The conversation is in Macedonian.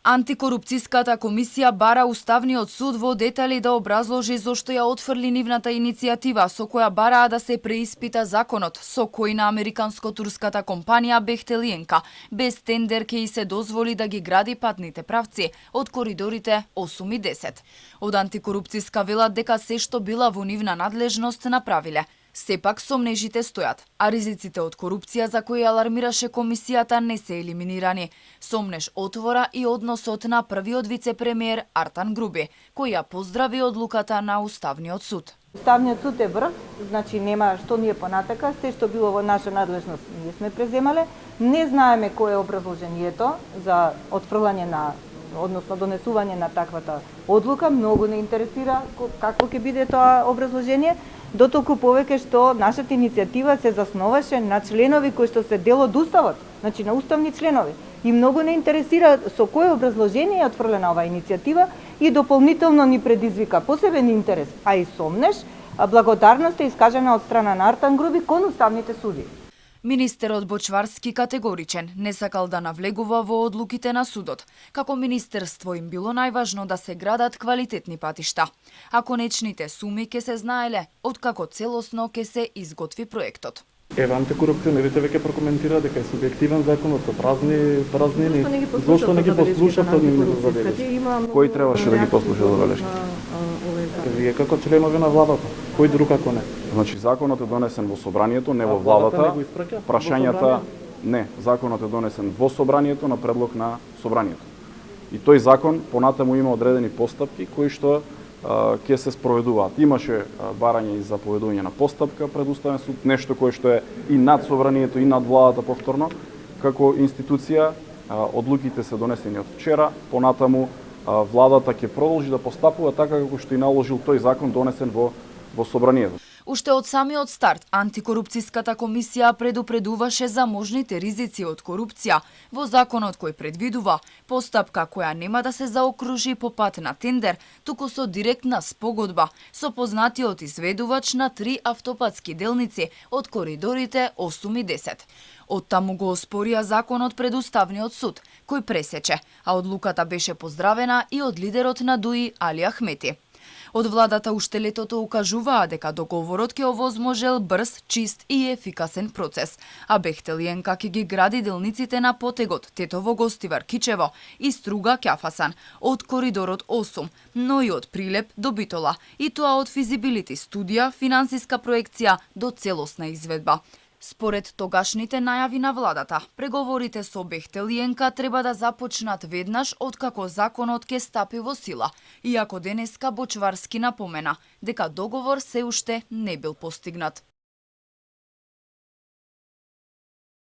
Антикорупцијската комисија бара Уставниот суд во детали да образложи зошто ја отфрли нивната иницијатива со која бараа да се преиспита законот со кој на американско-турската компанија Бехтел и Енка без тендер ќе и се дозволи да ги гради патните правци од коридорите 8 и 10. Од антикорупцијска велат дека се што била во нивна надлежност направиле. Сепак сомнежите стојат, а ризиците од корупција за кои алармираше комисијата не се елиминирани. Сомнеж отвора и односот на првиот вице-премиер Артан Груби, кој ја поздрави одлуката на Уставниот суд. Уставниот суд е брз, значи нема што ние понатака, се што било во наша надлежност ние сме преземале. Не знаеме кое е образложението за отфрлање на, односно донесување на таквата одлука, многу не интересира какво ќе биде тоа образложение. Дотолку повеќе што нашата иницијатива се засноваше на членови кои што се дел од Уставот, значи на уставни членови. И многу не интересира со кое образложение е отфрлена оваа иницијатива и дополнително ни предизвика посебен интерес, а и сомнеш, благодарност е искажена од страна на Артан Груби кон уставните суди. Министерот Бочварски категоричен не сакал да навлегува во одлуките на судот. Како министерство им било најважно да се градат квалитетни патишта. А конечните суми ќе се знаеле откако целосно ќе се изготви проектот. Ева, антикорупционерите веќе прокоментира дека е субјективен законот со празнини. Зошто не ги послушавте од нивните забелешки? Кој требаше да ги послуша забелешки? Вие како членови на владата. Кој друг ако не? Значи законот е донесен во собранието, не во владата. Прашањата не, законот е донесен во собранието на предлог на собранието. И тој закон понатаму има одредени постапки кои што ќе се спроведуваат. Имаше барање и за поведување на постапка пред Уставен суд, нешто кое што е и над собранието и над владата повторно. Како институција одлуките се донесени од вчера, понатаму владата ќе продолжи да постапува така како што и наложил тој закон донесен во собранието. Уште од самиот старт, антикорупцијската комисија предупредуваше за можните ризици од корупција во законот кој предвидува постапка која нема да се заокружи по пат на тендер, туку со директна спогодба со познатиот изведувач на 3 автопатски делници од коридорите 8 и 10. Оттаму го оспорија законот пред Уставниот суд, кој пресече, а одлуката беше поздравена и од лидерот на ДУИ Али Ахмети. Од владата уште летото укажуваа дека договорот ќе овозможел брз, чист и ефикасен процес, а Бехтел и Енка ќе ги гради делниците на потегот Тетово Гостивар Кичево и Струга Кјафасан од коридорот 8, но и од Прилеп до Битола, и тоа од физибилити студија, финансиска проекција до целосна изведба. Според тогашните најави на владата, преговорите со Бехтел и Енка треба да започнат веднаш откако законот ќе стапи во сила, иако денеска Бочварски напомена дека договор се уште не бил постигнат.